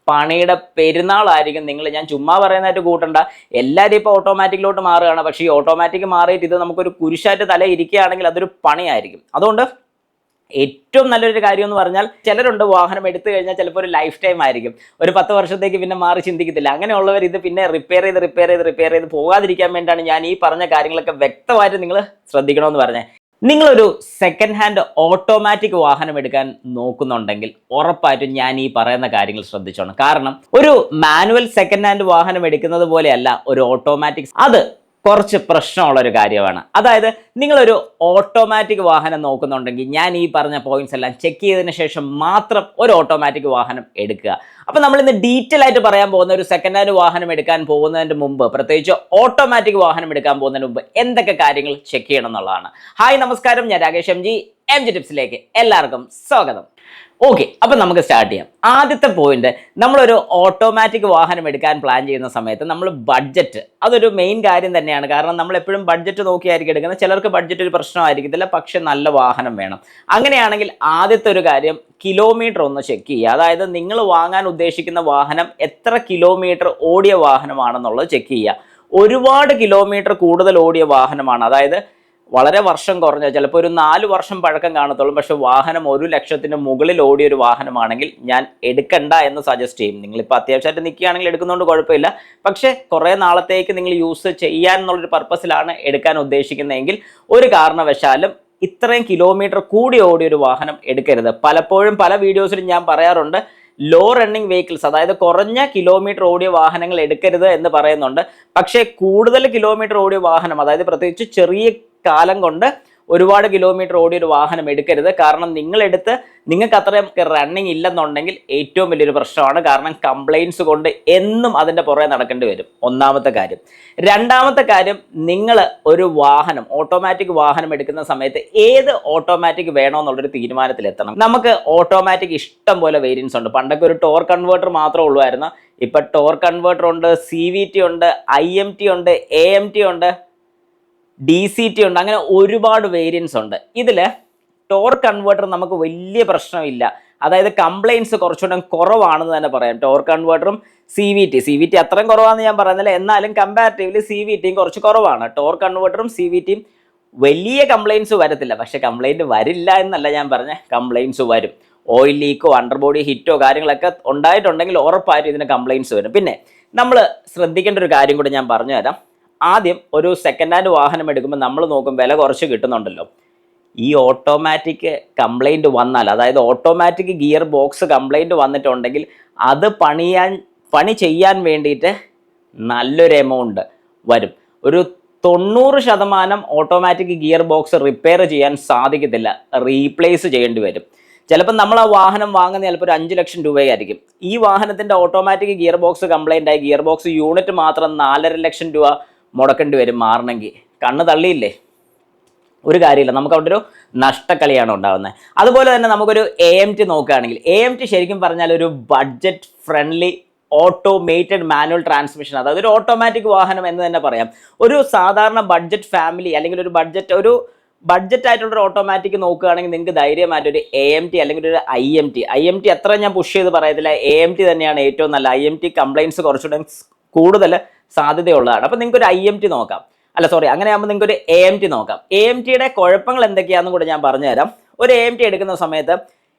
പണിയുടെ പെരുന്നാളായിരിക്കും. ഞാൻ ചുമ്മാ പറയുന്നതായിട്ട് കൂട്ടണ്ട, എല്ലാവരും ഇപ്പോൾ ഓട്ടോമാറ്റിക്കിലോട്ട് മാറുകയാണ്. പക്ഷേ ഈ ഓട്ടോമാറ്റിക് മാറിയിട്ട് ഇത് നമുക്കൊരു കുരിശായിട്ട് തല ഇരിക്കുകയാണെങ്കിൽ അതൊരു പണിയായിരിക്കും. അതുകൊണ്ട് ഏറ്റവും നല്ലൊരു കാര്യം എന്ന് പറഞ്ഞാൽ, ചിലരുണ്ട് വാഹനം എടുത്തു കഴിഞ്ഞാൽ ചിലപ്പോൾ ഒരു ലൈഫ് ടൈം ആയിരിക്കും, ഒരു 10 വർഷത്തേക്ക് പിന്നെ മാറി ചിന്തിക്കത്തില്ല. അങ്ങനെയുള്ളവർ ഇത് പിന്നെ റിപ്പയർ ചെയ്ത് പോകാതിരിക്കാൻ വേണ്ടിയാണ് ഞാൻ ഈ പറഞ്ഞ കാര്യങ്ങളൊക്കെ വ്യക്തമായിട്ട് നിങ്ങൾ ശ്രദ്ധിക്കണമെന്ന് പറഞ്ഞത്. നിങ്ങളൊരു സെക്കൻഡ് ഹാൻഡ് ഓട്ടോമാറ്റിക് വാഹനം എടുക്കാൻ നോക്കുന്നുണ്ടെങ്കിൽ ഉറപ്പായിട്ടും ഞാൻ ഈ പറയുന്ന കാര്യങ്ങൾ ശ്രദ്ധിച്ചോണം. കാരണം ഒരു മാനുവൽ സെക്കൻഡ് ഹാൻഡ് വാഹനം എടുക്കുന്നത് പോലെയല്ല ഒരു ഓട്ടോമാറ്റിക്. അത് കുറച്ച് പ്രശ്നമുള്ള ഒരു കാര്യമാണ്. അതായത് നിങ്ങളൊരു ഓട്ടോമാറ്റിക് വാഹനം നോക്കുന്നുണ്ടെങ്കിൽ ഞാൻ ഈ പറഞ്ഞ പോയിന്റ്സ് എല്ലാം ചെക്ക് ചെയ്തതിന് ശേഷം മാത്രം ഒരു ഓട്ടോമാറ്റിക് വാഹനം എടുക്കുക. അപ്പോൾ നമ്മൾ ഇന്ന് ഡീറ്റെയിൽ ആയിട്ട് പറയാൻ പോകുന്ന ഒരു സെക്കൻഡ് ഹാൻഡ് വാഹനം എടുക്കാൻ പോകുന്നതിന് മുമ്പ്, പ്രത്യേകിച്ച് ഓട്ടോമാറ്റിക് വാഹനം എടുക്കാൻ പോകുന്നതിന് മുമ്പ് എന്തൊക്കെ കാര്യങ്ങൾ ചെക്ക് ചെയ്യണം എന്നുള്ളതാണ്. ഹായ്, നമസ്കാരം. ഞാൻ രാകേഷ് എം ജി ടിപ്സിലേക്ക് എല്ലാവർക്കും സ്വാഗതം. ഓക്കെ, അപ്പം നമുക്ക് സ്റ്റാർട്ട് ചെയ്യാം. ആദ്യത്തെ പോയിന്റ്, നമ്മളൊരു ഓട്ടോമാറ്റിക് വാഹനം എടുക്കാൻ പ്ലാൻ ചെയ്യുന്ന സമയത്ത് നമ്മൾ ബഡ്ജറ്റ്, അതൊരു മെയിൻ കാര്യം തന്നെയാണ്. കാരണം നമ്മൾ എപ്പോഴും ബഡ്ജറ്റ് നോക്കിയായിരിക്കും എടുക്കുന്നത്. ചിലർക്ക് ബഡ്ജറ്റ് ഒരു പ്രശ്നമായിരിക്കത്തില്ല, പക്ഷെ നല്ല വാഹനം വേണം. അങ്ങനെയാണെങ്കിൽ ആദ്യത്തെ ഒരു കാര്യം, കിലോമീറ്റർ ഒന്ന് ചെക്ക് ചെയ്യുക. അതായത് നിങ്ങൾ വാങ്ങാൻ ഉദ്ദേശിക്കുന്ന വാഹനം എത്ര കിലോമീറ്റർ ഓടിയ വാഹനമാണെന്നുള്ളത് ചെക്ക് ചെയ്യുക. ഒരുപാട് കിലോമീറ്റർ കൂടുതൽ ഓടിയ വാഹനമാണ്, അതായത് വളരെ വർഷം കുറഞ്ഞ, ചിലപ്പോൾ ഒരു 4 വർഷം പഴക്കം കാണത്തുള്ളൂ, പക്ഷെ വാഹനം 1 ലക്ഷത്തിന് മുകളിൽ ഓടിയ ഒരു വാഹനമാണെങ്കിൽ ഞാൻ എടുക്കണ്ട എന്ന് സജസ്റ്റ് ചെയ്യും. നിങ്ങളിപ്പോൾ അത്യാവശ്യമായിട്ട് നിൽക്കുകയാണെങ്കിൽ എടുക്കുന്നതുകൊണ്ട് കുഴപ്പമില്ല. പക്ഷേ കുറേ നാളത്തേക്ക് നിങ്ങൾ യൂസ് ചെയ്യാൻ എന്നുള്ളൊരു പർപ്പസിലാണ് എടുക്കാൻ ഉദ്ദേശിക്കുന്നതെങ്കിൽ ഒരു കാരണവശാലും ഇത്രയും കിലോമീറ്റർ കൂടി ഓടിയ ഒരു വാഹനം എടുക്കരുത്. പലപ്പോഴും പല വീഡിയോസിലും ഞാൻ പറയാറുണ്ട്, ലോ റണ്ണിങ് വെഹിക്കിൾസ്, അതായത് കുറഞ്ഞ കിലോമീറ്റർ ഓടിയ വാഹനങ്ങൾ എടുക്കരുത് എന്ന് പറയുന്നുണ്ട്. പക്ഷേ കൂടുതൽ കിലോമീറ്റർ ഓടിയ വാഹനം, അതായത് പ്രത്യേകിച്ച് ചെറിയ കാലം കൊണ്ട് ഒരുപാട് കിലോമീറ്റർ ഓടിയ ഒരു വാഹനം എടുക്കരുത്. കാരണം നിങ്ങൾക്ക് അത്രയും റണ്ണിങ് ഇല്ലെന്നുണ്ടെങ്കിൽ ഏറ്റവും വലിയൊരു പ്രശ്നമാണ്. കാരണം കംപ്ലൈൻറ്റ്സ് കൊണ്ട് എന്നും അതിൻ്റെ പുറകെ നടക്കേണ്ടി വരും. ഒന്നാമത്തെ കാര്യം. രണ്ടാമത്തെ കാര്യം, നിങ്ങൾ ഒരു ഓട്ടോമാറ്റിക് വാഹനം എടുക്കുന്ന സമയത്ത് ഏത് ഓട്ടോമാറ്റിക് വേണമെന്നുള്ളൊരു തീരുമാനത്തിലെത്തണം. നമുക്ക് ഓട്ടോമാറ്റിക് ഇഷ്ടം പോലെ വേരിയൻസ് ഉണ്ട്. പണ്ടൊക്കെ ഒരു ടോർക്ക് കൺവേർട്ടർ മാത്രമേ ഉള്ളായിരുന്നു. ഇപ്പം ടോർക്ക് കൺവേർട്ടർ ഉണ്ട്, CVT ഉണ്ട്, IMT ഉണ്ട്, AMT ഉണ്ട്, DCT ഉണ്ട്. അങ്ങനെ ഒരുപാട് വേരിയൻസ് ഉണ്ട്. ഇതിൽ ടോർക്ക് കൺവേർട്ടർ നമുക്ക് വലിയ പ്രശ്നമില്ല, അതായത് കംപ്ലൈൻറ്റ്സ് കുറച്ചുകൂടെ കുറവാണെന്ന് തന്നെ പറയാം. ടോർക്ക് കൺവേർട്ടറും CVT അത്രയും കുറവാണെന്ന് ഞാൻ പറയുന്നില്ല, എന്നാലും കമ്പാരിറ്റീവ്ലി CVTയും കുറച്ച് കുറവാണ്. ടോർക്ക് കൺവേർട്ടറും CVTയും വലിയ കംപ്ലൈൻറ്റ്സ് വരത്തില്ല. പക്ഷേ കംപ്ലൈൻറ്റ് വരില്ല എന്നല്ല ഞാൻ പറഞ്ഞ, കംപ്ലൈൻറ്റ്സ് വരും. ഓയിൽ ലീക്കോ അണ്ടർബോഡി ഹിറ്റോ കാര്യങ്ങളൊക്കെ ഉണ്ടായിട്ടുണ്ടെങ്കിൽ ഉറപ്പായിട്ടും ഇതിന് കംപ്ലൈൻറ്റ്സ് വരും. പിന്നെ നമ്മൾ ശ്രദ്ധിക്കേണ്ട ഒരു കാര്യം കൂടി ഞാൻ പറഞ്ഞുതരാം. ആദ്യം ഒരു സെക്കൻഡ് ഹാൻഡ് വാഹനം എടുക്കുമ്പോൾ നമ്മൾ നോക്കും വില കുറച്ച് കിട്ടുന്നുണ്ടല്ലോ. ഈ ഓട്ടോമാറ്റിക് കംപ്ലൈൻറ്റ് വന്നാൽ, അതായത് ഓട്ടോമാറ്റിക് ഗിയർ ബോക്സ് കംപ്ലൈൻറ്റ് വന്നിട്ടുണ്ടെങ്കിൽ അത് പണി ചെയ്യാൻ വേണ്ടിയിട്ട് നല്ലൊരു എമൗണ്ട് വരും. ഒരു 90% ഓട്ടോമാറ്റിക് ഗിയർ ബോക്സ് റിപ്പയർ ചെയ്യാൻ സാധിക്കത്തില്ല, റീപ്ലേസ് ചെയ്യേണ്ടി വരും. ചിലപ്പോൾ നമ്മൾ ആ വാഹനം വാങ്ങുന്ന ചിലപ്പോൾ ഒരു 5 ലക്ഷം രൂപയായിരിക്കും. ഈ വാഹനത്തിൻ്റെ ഓട്ടോമാറ്റിക് ഗിയർ ബോക്സ് കംപ്ലൈൻ്റ് ആയി ഗിയർ ബോക്സ് യൂണിറ്റ് മാത്രം 4.5 ലക്ഷം രൂപ മുടക്കേണ്ടി വരും മാറണമെങ്കിൽ. കണ്ണ് തള്ളിയില്ലേ, ഒരു കാര്യമില്ല. നമുക്ക് അവിടെ ഒരു നഷ്ടക്കളിയാണ് ഉണ്ടാകുന്നത്. അതുപോലെ തന്നെ നമുക്കൊരു AMT നോക്കുകയാണെങ്കിൽ, AMT ശരിക്കും പറഞ്ഞാൽ ഒരു budget friendly automated manual transmission, അതായത് ഒരു ഓട്ടോമാറ്റിക് വാഹനം എന്ന് തന്നെ പറയാം. ഒരു സാധാരണ ബഡ്ജറ്റ് ഫാമിലി അല്ലെങ്കിൽ ഒരു ബഡ്ജറ്റ് ആയിട്ടുള്ളൊരു ഓട്ടോമാറ്റിക് നോക്കുകയാണെങ്കിൽ നിങ്ങൾക്ക് ധൈര്യമായിട്ട് ഒരു AMT അല്ലെങ്കിൽ ഒരു IMT എത്ര ഞാൻ പുഷ് ചെയ്ത് പറയത്തില്ല, AMT തന്നെയാണ് ഏറ്റവും നല്ല. IMT കംപ്ലൈൻറ്റ്സ് കുറച്ചുകൂടെ കൂടുതൽ സാധ്യതയുള്ളതാണ്. അപ്പോൾ നിങ്ങൾക്ക് ഒരു IMT നോക്കാം, അങ്ങനെയാകുമ്പോൾ നിങ്ങൾക്ക് ഒരു AMT നോക്കാം. AMTയുടെ കുഴപ്പങ്ങൾ എന്തൊക്കെയാണെന്നും കൂടെ ഞാൻ പറഞ്ഞുതരാം. ഒരു AMT എടുക്കുന്ന സമയത്ത്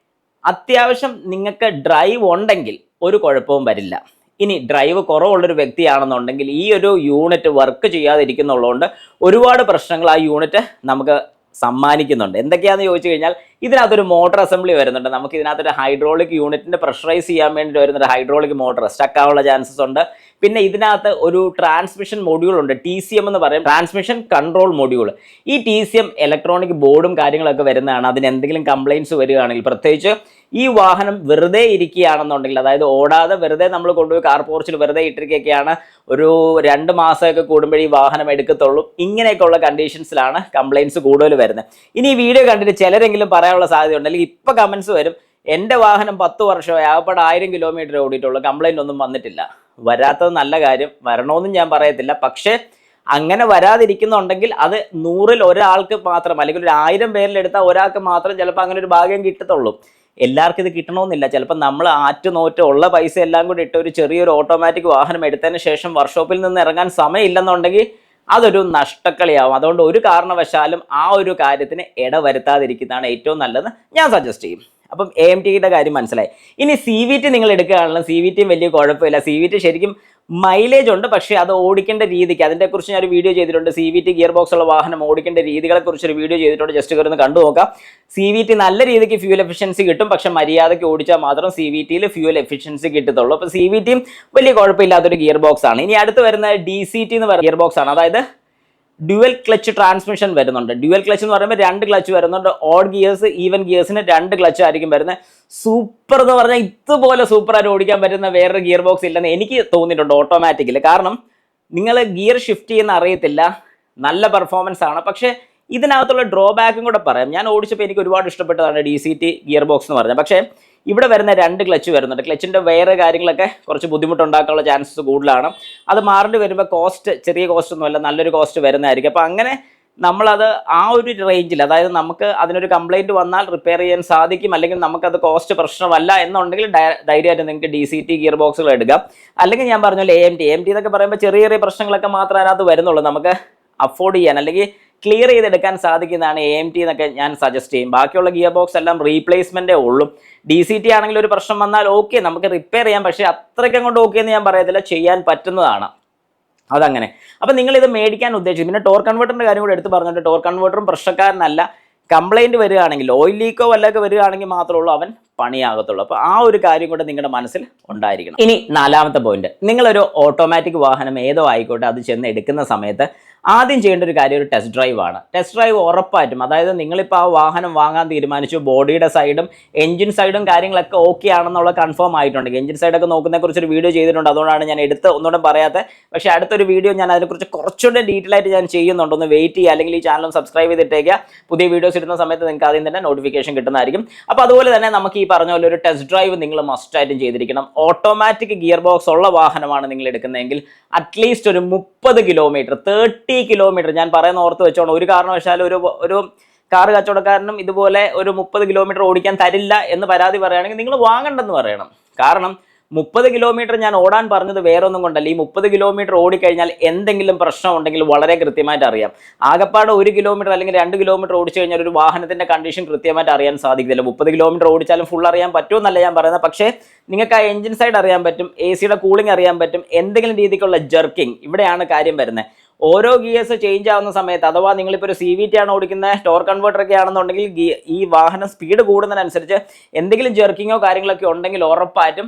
അത്യാവശ്യം നിങ്ങൾക്ക് ഡ്രൈവ് ഉണ്ടെങ്കിൽ ഒരു കുഴപ്പവും വരില്ല. ഇനി ഡ്രൈവ് കുറവുള്ളൊരു വ്യക്തിയാണെന്നുണ്ടെങ്കിൽ ഈ ഒരു യൂണിറ്റ് വർക്ക് ചെയ്യാതിരിക്കുന്നുള്ളതുകൊണ്ട് ഒരുപാട് പ്രശ്നങ്ങൾ ആ യൂണിറ്റ് നമുക്ക് സമ്മാനിക്കുന്നുണ്ട്. എന്തൊക്കെയാണെന്ന് ചോദിച്ചു കഴിഞ്ഞാൽ, ഇതിനകത്തൊരു മോട്ടർ അസംബ്ലി വരുന്നുണ്ട്. നമുക്ക് ഇതിനകത്തൊരു ഹൈഡ്രോളിക് യൂണിറ്റിൻ്റെ പ്രഷറൈസ് ചെയ്യാൻ വേണ്ടി വരുന്നൊരു ഹൈഡ്രോളിക് മോട്ടർ സ്റ്റക്ക് ആവാനുള്ള ചാൻസസ് ഉണ്ട്. പിന്നെ ഇതിനകത്ത് ഒരു ട്രാൻസ്മിഷൻ മൊഡ്യൂൾ ഉണ്ട്, TCM എന്ന് പറയും, ട്രാൻസ്മിഷൻ കൺട്രോൾ മൊഡ്യൂൾ. ഈ TCM ഇലക്ട്രോണിക് ബോർഡും കാര്യങ്ങളൊക്കെ വരുന്നതാണ്. അതിന് എന്തെങ്കിലും കംപ്ലൈൻറ്റ്സ് വരികയാണെങ്കിൽ, പ്രത്യേകിച്ച് ഈ വാഹനം വെറുതെ ഇരിക്കുകയാണെന്നുണ്ടെങ്കിൽ, അതായത് ഓടാതെ വെറുതെ നമ്മൾ കൊണ്ടുപോയി കാർ പോർച്ചിൽ വെറുതെ ഇട്ടിരിക്കുകയൊക്കെയാണ്, ഒരു 2 മാസമൊക്കെ കൂടുമ്പോഴേ ഈ വാഹനം എടുക്കത്തുള്ളൂ. ഇങ്ങനെയൊക്കെയുള്ള കണ്ടീഷൻസിലാണ് കംപ്ലൈൻറ്റ്സ് കൂടുതൽ വരുന്നത്. ഇനി ഈ വീഡിയോ കണ്ടിട്ട് ചിലരെങ്കിലും പറയാനുള്ള സാധ്യത ഉണ്ട്, അല്ലെങ്കിൽ ഇപ്പോൾ കമൻസ് വരും, എൻ്റെ വാഹനം 10 വർഷമായി, ആകപ്പാടെ 1000 കിലോമീറ്റർ ഓടിയിട്ടുള്ളൂ, കംപ്ലൈൻ്റ് ഒന്നും വന്നിട്ടില്ല. വരാത്തത് നല്ല കാര്യം, വരണമെന്നും ഞാൻ പറയത്തില്ല. പക്ഷേ അങ്ങനെ വരാതിരിക്കുന്നുണ്ടെങ്കിൽ അത് 100-ൽ ഒരാൾക്ക് മാത്രം, അല്ലെങ്കിൽ ഒരു 1000 പേരിലെടുത്താൽ ഒരാൾക്ക് മാത്രം ചിലപ്പോൾ അങ്ങനെ ഒരു ഭാഗ്യം കിട്ടത്തുള്ളൂ. എല്ലാവർക്കും ഇത് കിട്ടണമെന്നില്ല. ചിലപ്പോൾ നമ്മൾ ആറ്റുനോറ്റ് ഉള്ള പൈസ എല്ലാം കൂടി ഇട്ട് ഒരു ചെറിയൊരു ഓട്ടോമാറ്റിക് വാഹനം എടുത്തതിന് ശേഷം വർക്ക്ഷോപ്പിൽ നിന്ന് ഇറങ്ങാൻ സമയമില്ലെന്നുണ്ടെങ്കിൽ അതൊരു നഷ്ടക്കളിയാവും. അതുകൊണ്ട് ഒരു കാരണവശാലും ആ ഒരു കാര്യത്തിന് ഇടവരുത്താതിരിക്കുന്നതാണ് ഏറ്റവും നല്ലത് ഞാൻ സജസ്റ്റ് ചെയ്യും. അപ്പം AMTയുടെ കാര്യം മനസ്സിലായി. ഇനി CVT നിങ്ങൾ എടുക്കുകയാണെങ്കിലും CVTയും വലിയ കുഴപ്പമില്ല. CVT ശരിക്കും മൈലേജ് ഉണ്ട്, പക്ഷേ അത് ഓടിക്കേണ്ട രീതിക്ക് അതിനെക്കുറിച്ച് ഞാൻ ഒരു വീഡിയോ ചെയ്തിട്ടുണ്ട്. CVT ഗിയർ ബോക്സ് ഉള്ള വാഹനം ഓടിക്കേണ്ട രീതികളെ കുറിച്ചൊരു വീഡിയോ ചെയ്തിട്ടുണ്ട്. ജസ്റ്റ് കയറി ഒന്ന് കണ്ടു നോക്കാം. CVT നല്ല രീതിക്ക് ഫ്യൂൽ എഫിഷ്യൻസി കിട്ടും, പക്ഷെ മര്യാദയ്ക്ക് ഓടിച്ചാൽ മാത്രം CVTയിൽ ഫ്യൂൽ എഫിഷ്യൻസി കിട്ടത്തുള്ളൂ. അപ്പോൾ CVTയും വലിയ കുഴപ്പമില്ലാത്തൊരു ഗിയർ ബോക്സ് ആണ്. ഇനി അടുത്ത് വരുന്ന DCT എന്ന് പറയുന്ന ഗിയർ ബോക്സ് ആണ്. അതായത് ഡ്യുവൽ ക്ലച്ച് ട്രാൻസ്മിഷൻ വരുന്നുണ്ട്. ഡ്യുവൽ ക്ലച്ച് എന്ന് പറയുമ്പോൾ 2 ക്ലച്ച് വരുന്നുണ്ട്. ഓഡ് ഗിയേഴ്സ്, ഈവൻ ഗിയേഴ്സിന് 2 ക്ലച്ച് ആയിരിക്കും വരുന്നത്. സൂപ്പർ എന്ന് പറഞ്ഞാൽ ഇതുപോലെ സൂപ്പറായിട്ട് ഓടിക്കാൻ പറ്റുന്ന വേറൊരു ഗിയർ ബോക്സ് ഇല്ലെന്ന് എനിക്ക് തോന്നിയിട്ടുണ്ട് ഓട്ടോമാറ്റിക്കലി. കാരണം നിങ്ങൾ ഗിയർ ഷിഫ്റ്റ് ചെയ്യുന്ന അറിയത്തില്ല, നല്ല പെർഫോമൻസ് ആണ്. പക്ഷേ ഇതിനകത്തുള്ള ഡ്രോബാക്കും കൂടെ പറയാം. ഞാൻ ഓടിച്ചപ്പോൾ എനിക്ക് ഒരുപാട് ഇഷ്ടപ്പെട്ടതാണ് DCT ഗിയർ ബോക്സ് എന്ന് പറഞ്ഞത്. പക്ഷേ ഇവിടെ വരുന്ന 2 ക്ലച്ച് വരുന്നുണ്ട്. ക്ലച്ചിൻ്റെ വേറെ കാര്യങ്ങളൊക്കെ കുറച്ച് ബുദ്ധിമുട്ടുണ്ടാക്കാനുള്ള ചാൻസസ് കൂടുതലാണ്. അത് മാറേണ്ടി വരുമ്പോൾ കോസ്റ്റ് ചെറിയ കോസ്റ്റ് ഒന്നുമല്ല, നല്ലൊരു കോസ്റ്റ് വരുന്നതായിരിക്കും. അപ്പോൾ അങ്ങനെ നമ്മളത് ആ ഒരു റേഞ്ചിൽ, അതായത് നമുക്ക് അതിനൊരു കംപ്ലൈൻറ്റ് വന്നാൽ റിപ്പയർ ചെയ്യാൻ സാധിക്കും, അല്ലെങ്കിൽ നമുക്കത് കോസ്റ്റ് പ്രശ്നമല്ല എന്നുണ്ടെങ്കിൽ ധൈര്യമായിട്ട് നിങ്ങൾക്ക് DCT ഗിയർ ബോക്സുകൾ എടുക്കാം. അല്ലെങ്കിൽ ഞാൻ പറഞ്ഞ AMT എന്നൊക്കെ പറയുമ്പോൾ ചെറിയ ചെറിയ പ്രശ്നങ്ങളൊക്കെ മാത്രമേ അതിനകത്ത് വരുന്നുള്ളൂ. നമുക്ക് അഫോർഡ് ചെയ്യാൻ അല്ലെങ്കിൽ ക്ലിയർ ചെയ്തെടുക്കാൻ സാധിക്കുന്നതാണ് AMT എന്നൊക്കെ ഞാൻ സജസ്റ്റ് ചെയ്യും. ബാക്കിയുള്ള ഗിയർ ബോക്സ് എല്ലാം റീപ്ലേസ്മെൻറ്റേ ഉള്ളൂ. DCT ആണെങ്കിൽ ഒരു പ്രശ്നം വന്നാൽ ഓക്കെ, നമുക്ക് റിപ്പയർ ചെയ്യാം, പക്ഷേ അത്രയ്ക്കും കൊണ്ട് ഓക്കെ എന്ന് ഞാൻ പറയത്തില്ല, ചെയ്യാൻ പറ്റുന്നതാണ്. അതങ്ങനെ. അപ്പം നിങ്ങളിത് മേടിക്കാൻ ഉദ്ദേശിച്ചു. പിന്നെ ടോർക്ക് കൺവേർട്ടറിൻ്റെ കാര്യം കൂടെ എടുത്ത് പറഞ്ഞിട്ട്, ടോർക്ക് കൺവേർട്ടറും പ്രശ്നക്കാരനല്ല. കംപ്ലൈൻറ്റ് വരികയാണെങ്കിൽ, ഓയിൽ ലീക്കോ വല്ലതൊക്കെ വരികയാണെങ്കിൽ മാത്രമേ ഉള്ളൂ അവൻ പണിയാകത്തുള്ളൂ. അപ്പോൾ ആ ഒരു കാര്യം കൂടെ നിങ്ങളുടെ മനസ്സിൽ ഉണ്ടായിരിക്കണം. ഇനി 4ാമത്തെ പോയിന്റ്, നിങ്ങളൊരു ഓട്ടോമാറ്റിക് വാഹനം ഏതോ ആയിക്കോട്ടെ അത് ചെന്ന് എടുക്കുന്ന സമയത്ത് ആദ്യം ചെയ്യേണ്ട ഒരു കാര്യം ഒരു ടെസ്റ്റ് ഡ്രൈവ് ആണ്. ടെസ്റ്റ് ഡ്രൈവ് ഉറപ്പായിട്ടും, അതായത് നിങ്ങളിപ്പോൾ ആ വാഹനം വാങ്ങാൻ തീരുമാനിച്ചു, ബോഡിയുടെ സൈഡും എഞ്ചിൻ സൈഡും കാര്യങ്ങളൊക്കെ ഓക്കെ ആണെന്നുള്ള കൺഫേം ആയിട്ടുണ്ടെങ്കിൽ, എഞ്ചിൻ സൈഡൊക്കെ നോക്കുന്നതിനെക്കുറിച്ചൊരു വീഡിയോ ചെയ്തിട്ടുണ്ട്, അതുകൊണ്ടാണ് ഞാൻ ഒന്നുകൂടെ പറയാത്തത്. പക്ഷേ അടുത്തൊരു വീഡിയോ ഞാൻ അതിനെക്കുറിച്ച് കുറച്ചുകൂടെ ഡീറ്റെയിൽ ആയിട്ട് ഞാൻ ചെയ്യുന്നുണ്ട്. ഒന്ന് വെയിറ്റ് ചെയ്യുക, അല്ലെങ്കിൽ ഈ ചാനൽ സബ്സ്ക്രൈബ് ചെയ്തിട്ടേക്കുക. പുതിയ വീഡിയോസ് ഇടുന്ന സമയത്ത് നിങ്ങൾക്ക് ആദ്യം തന്നെ നോട്ടിഫിക്കേഷൻ കിട്ടുന്നതായിരിക്കും. അപ്പോൾ അതുപോലെ തന്നെ നമുക്ക് ഈ പറഞ്ഞ പോലെ ഒരു ടെസ്റ്റ് ഡ്രൈവ് നിങ്ങൾ മസ്റ്റായിട്ടും ചെയ്തിരിക്കണം. ഓട്ടോമാറ്റിക് ഗിയർ ബോക്സ് ഉള്ള വാഹനമാണ് നിങ്ങൾ എടുക്കുന്നതെങ്കിൽ അറ്റ്ലീസ്റ്റ് ഒരു 30 കിലോമീറ്റർ 30 കിലോമീറ്റർ ഞാൻ പറയുന്ന ഓർത്ത് വെച്ചോണം. ഒരു കാരണവശാലും ഒരു കാർ കച്ചവടക്കാരനും ഇതുപോലെ ഒരു 30 കിലോമീറ്റർ ഓടിക്കാൻ തരില്ല എന്ന് പരാതി പറയുകയാണെങ്കിൽ നിങ്ങൾ വാങ്ങണ്ടെന്ന് പറയണം. കാരണം 30 കിലോമീറ്റർ ഞാൻ ഓടാൻ പറഞ്ഞത് വേറെ ഒന്നും കൊണ്ടല്ല. ഈ 30 കിലോമീറ്റർ ഓടിക്കഴിഞ്ഞാൽ എന്തെങ്കിലും പ്രശ്നം ഉണ്ടെങ്കിൽ വളരെ കൃത്യമായിട്ട് അറിയാം. ആകപ്പാടെ 1 കിലോമീറ്റർ അല്ലെങ്കിൽ 2 കിലോമീറ്റർ ഓടിച്ചു കഴിഞ്ഞാൽ ഒരു വാഹനത്തിന്റെ കണ്ടീഷൻ കൃത്യമായിട്ട് അറിയാൻ സാധിക്കില്ല. 30 കിലോമീറ്റർ ഓടിച്ചാലും ഫുൾ അറിയാൻ പറ്റുമെന്നല്ല ഞാൻ പറയുന്നത്. പക്ഷേ നിങ്ങൾക്ക് ആ എഞ്ചിൻ സൈഡ് അറിയാൻ പറ്റും, AC-യുടെ കൂളിംഗ് അറിയാൻ പറ്റും, എന്തെങ്കിലും രീതിക്കുള്ള ജെർക്കിംഗ്, ഇവിടെയാണ് കാര്യം വരുന്നത്. ഓരോ ഗിയേഴ്സ് ചേഞ്ച് ആവുന്ന സമയത്ത്, അഥവാ നിങ്ങളിപ്പോൾ ഒരു CVT ആണ് ഓടിക്കുന്നത്, ടോർക്ക് കൺവേർട്ടർ ഒക്കെ ആണെന്നുണ്ടെങ്കിൽ ഈ വാഹനം സ്പീഡ് കൂടുന്നതിനനുസരിച്ച് എന്തെങ്കിലും ജെർക്കിങ്ങോ കാര്യങ്ങളൊക്കെ ഉണ്ടെങ്കിൽ ഉറപ്പായിട്ടും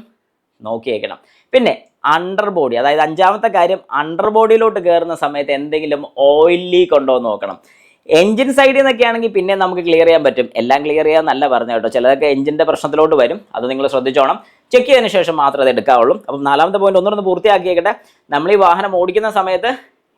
നോക്കിയേക്കണം. പിന്നെ അണ്ടർ ബോഡി, അതായത് 5ാമത്തെ കാര്യം, അണ്ടർ ബോഡിയിലോട്ട് കയറുന്ന സമയത്ത് എന്തെങ്കിലും ഓയിൽ ലീക്ക് ഉണ്ടോ എന്ന് നോക്കണം. എഞ്ചിൻ സൈഡിൽ നിന്നൊക്കെ ആണെങ്കിൽ പിന്നെ നമുക്ക് ക്ലിയർ ചെയ്യാൻ പറ്റും. എല്ലാം ക്ലിയർ ചെയ്യാന്നല്ല പറഞ്ഞു കേട്ടോ, ചിലതൊക്കെ എഞ്ചിൻ്റെ പ്രശ്നത്തിലോട്ട് വരും. അത് നിങ്ങൾ ശ്രദ്ധിച്ചോണം. ചെക്ക് ചെയ്തതിന് ശേഷം മാത്രമേ അത് എടുക്കാവുള്ളൂ. അപ്പം 4ാമത്തെ പോയിന്റ് ഒന്നുകൂടെ പൂർത്തിയാക്കിയേക്കട്ടെ. നമ്മൾ ഈ വാഹനം ഓടിക്കുന്ന സമയത്ത്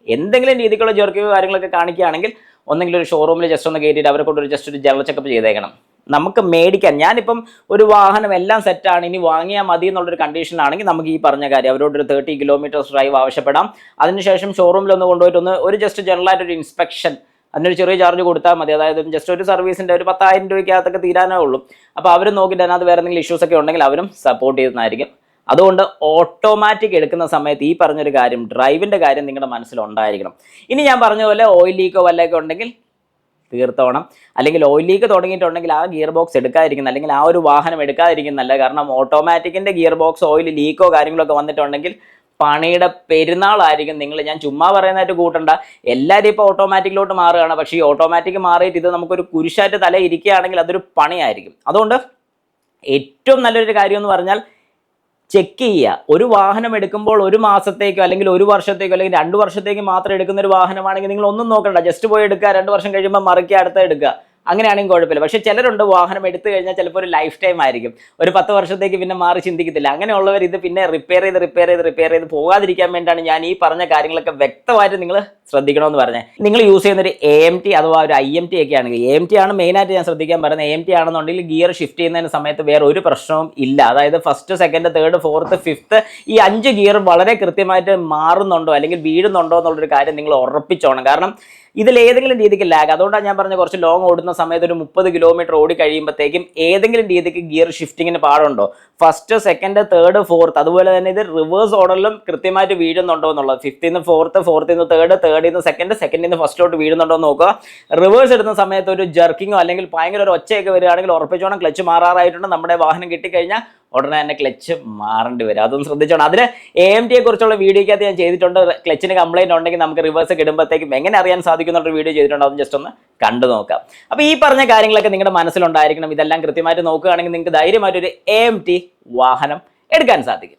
എന്തെങ്കിലും രീതിക്കുള്ള ജെർക്കിങ്ങോ കാര്യങ്ങളൊക്കെ കാണിക്കുകയാണെങ്കിൽ ഒന്നെങ്കിലും ഒരു ഷോറൂമിൽ ജസ്റ്റ് ഒന്ന് കയറ്റിയിട്ട് അവരെ കൊണ്ട് ജസ്റ്റ് ഒരു ജനറൽ ചെക്കപ്പ് ചെയ്തേക്കണം. നമുക്ക് മേടിക്കാൻ, ഞാനിപ്പം ഒരു വാഹനം എല്ലാം സെറ്റാണ്, ഇനി വാങ്ങിയാൽ മതി എന്നുള്ളൊരു കണ്ടീഷനാണെങ്കിൽ നമുക്ക് ഈ പറഞ്ഞ കാര്യം അവരോടൊരു 30 കിലോമീറ്റർ ഡ്രൈവ് ആവശ്യപ്പെടാം. അതിനുശേഷം ഷോറൂമിൽ ഒന്ന് കൊണ്ടുപോയിട്ട് ഒരു ജസ്റ്റ് ജനറലായിട്ടൊരു ഇൻസ്പെക്ഷൻ, അതിനൊരു ചെറിയ ചാർജ് കൊടുത്താൽ മതി. അതായത് ജസ്റ്റ് ഒരു സർവീസിൻ്റെ ഒരു 10,000 രൂപയ്ക്കകത്തൊക്കെ തീരാനേ ഉള്ളൂ. അപ്പോൾ അവർ നോക്കിയിട്ട് അതിനകത്ത് വേറെ എന്തെങ്കിലും ഇഷ്യൂസ് ഒക്കെ ഉണ്ടെങ്കിൽ അവരും സപ്പോർട്ട് ചെയ്യുന്നതായിരിക്കും. അതുകൊണ്ട് ഓട്ടോമാറ്റിക് എടുക്കുന്ന സമയത്ത് ഈ പറഞ്ഞൊരു കാര്യം, ഡ്രൈവിൻ്റെ കാര്യം നിങ്ങളുടെ മനസ്സിലുണ്ടായിരിക്കണം. ഇനി ഞാൻ പറഞ്ഞ പോലെ ഓയിൽ ലീക്കോ വല്ലതൊക്കെ ഉണ്ടെങ്കിൽ തീർത്തോണം. അല്ലെങ്കിൽ ഓയിൽ ലീക്ക് തുടങ്ങിയിട്ടുണ്ടെങ്കിൽ ആ ഗിയർ ബോക്സ് എടുക്കാതിരിക്കുന്ന, അല്ലെങ്കിൽ ആ ഒരു വാഹനം എടുക്കാതിരിക്കുന്നല്ല. കാരണം ഓട്ടോമാറ്റിക്കിൻ്റെ ഗിയർ ബോക്സ് ഓയിൽ ലീക്കോ കാര്യങ്ങളൊക്കെ വന്നിട്ടുണ്ടെങ്കിൽ പണിയുടെ പെരുന്നാളായിരിക്കും. ഞാൻ ചുമ്മാ പറയുന്നതായിട്ട് കൂട്ടണ്ട, എല്ലാവരും ഇപ്പോൾ ഓട്ടോമാറ്റിക്കിലോട്ട് മാറുകയാണ്. പക്ഷേ ഈ ഓട്ടോമാറ്റിക് മാറിയിട്ട് ഇത് നമുക്കൊരു കുരിശായിട്ട് തല ഇരിക്കുകയാണെങ്കിൽ അതൊരു പണിയായിരിക്കും. അതുകൊണ്ട് ഏറ്റവും നല്ലൊരു കാര്യം എന്ന് പറഞ്ഞാൽ ചെക്ക് ചെയ്യുക. ഒരു വാഹനം എടുക്കുമ്പോൾ 1 മാസത്തേക്കോ അല്ലെങ്കിൽ 1 വർഷത്തേക്കോ അല്ലെങ്കിൽ 2 വർഷത്തേക്ക് മാത്രം എടുക്കുന്ന ഒരു വാഹനമാണെങ്കിൽ നിങ്ങൾ ഒന്നും നോക്കണ്ട, ജസ്റ്റ് പോയി എടുക്കുക, 2 വർഷം കഴിയുമ്പോൾ മറിക്കുക, അടുത്ത എടുക്കുക, അങ്ങനെയാണെങ്കിൽ കുഴപ്പമില്ല. പക്ഷേ ചിലരുണ്ട് വാഹനം എടുത്തു കഴിഞ്ഞാൽ ചിലപ്പോൾ ഒരു ലൈഫ് ടൈം ആയിരിക്കും, ഒരു 10 വർഷത്തേക്ക് പിന്നെ മാറി ചിന്തിക്കത്തില്ല. അങ്ങനെയുള്ളവർ ഇത് പിന്നെ റിപ്പയർ ചെയ്ത് പോകാതിരിക്കാൻ വേണ്ടിയാണ് ഞാൻ ഈ പറഞ്ഞ കാര്യങ്ങളൊക്കെ വ്യക്തമായിട്ട് നിങ്ങൾ ശ്രദ്ധിക്കണമെന്ന് പറഞ്ഞത്. നിങ്ങൾ യൂസ് ചെയ്യുന്ന ഒരു AMT അഥവാ ഒരു IMT ഒക്കെ ആണെങ്കിൽ, AMT ആണ് മെയിനായിട്ട് ഞാൻ ശ്രദ്ധിക്കാൻ പറയുന്നത്. AMT ആണെന്നുണ്ടെങ്കിൽ ഗിയർ ഷിഫ്റ്റ് ചെയ്യുന്നതിന് സമയത്ത് വേറെ ഒരു പ്രശ്നവും ഇല്ല. അതായത് 1st, 2nd, 3rd, 4th, 5th ഈ 5 ഗിയർ വളരെ കൃത്യമായിട്ട് മാറുന്നുണ്ടോ അല്ലെങ്കിൽ വീഴുന്നുണ്ടോ എന്നുള്ളൊരു കാര്യം നിങ്ങൾ ഉറപ്പിച്ചോണം. കാരണം ഇതിൽ ഏതെങ്കിലും രീതിക്ക് ലാഗ്, അതുകൊണ്ടാണ് ഞാൻ പറഞ്ഞ കുറച്ച് ലോങ് ഓടുന്ന ഓടുന്ന സമയത്ത് ഒരു 30 കിലോമീറ്റർ ഓടി കഴിയുമ്പോഴത്തേക്കും ഏതെങ്കിലും രീതിക്ക് ഗിയർ ഷിഫ്റ്റിങ്ങിന് പാടുണ്ടോ? ഫസ്റ്റ്, സെക്കൻഡ്, തേർഡ്, ഫോർത്ത്, അതുപോലെ തന്നെ ഇത് റിവേഴ്സ് ഓർഡറിലും കൃത്യമായിട്ട് വീഴുന്നുണ്ടോ എന്നുള്ളത്. ഫിഫ്ത്തിൽ നിന്ന് ഫോർത്ത്, ഫോർത്തിൽ നിന്ന് തേർഡ്, തേർഡിൽ നിന്ന് സെക്കൻഡ്, സെക്കൻഡിൽ നിന്ന് ഫസ്റ്റോട്ട് വീഴുന്നുണ്ടോ എന്ന് നോക്കുക. റിവേഴ്സ് എടുക്കുന്ന സമയത്ത് ഒരു ജർക്കിങ്ങോ അല്ലെങ്കിൽ ഭയങ്കര ഒരു ഒച്ചയൊക്കെ വരികയാണെങ്കിൽ ഉറപ്പിച്ചോണം ക്ലച്ച് മാറാറായിട്ടുണ്ട്. നമ്മുടെ വാഹനം കിട്ടിക്കഴിഞ്ഞാൽ ഉടനെ തന്നെ ക്ലച്ച് മാറേണ്ടി വരും. അതൊന്നും ശ്രദ്ധിച്ചോണം. അതിൽ AMT കുറിച്ചുള്ള വീഡിയോക്കകത്ത് ഞാൻ ചെയ്തിട്ടുണ്ട്. ക്ലച്ചിന് കംപ്ലൈന്റ് ഉണ്ടെങ്കിൽ നമുക്ക് റിവേഴ്സ് ഒക്കെ ഇടുമ്പോഴത്തേക്കും എങ്ങനെ അറിയാൻ സാധിക്കും എന്നൊരു വീഡിയോ ചെയ്തിട്ടുണ്ട്. അതും ജസ്റ്റ് ഒന്ന് കണ്ടു നോക്കാം. അപ്പോൾ ഈ പറഞ്ഞ കാര്യങ്ങളൊക്കെ നിങ്ങളുടെ മനസ്സിലുണ്ടായിരിക്കണം. ഇതെല്ലാം കൃത്യമായിട്ട് നോക്കുകയാണെങ്കിൽ നിങ്ങൾക്ക് ധൈര്യമായിട്ടൊരു AMT വാഹനം എടുക്കാൻ സാധിക്കും.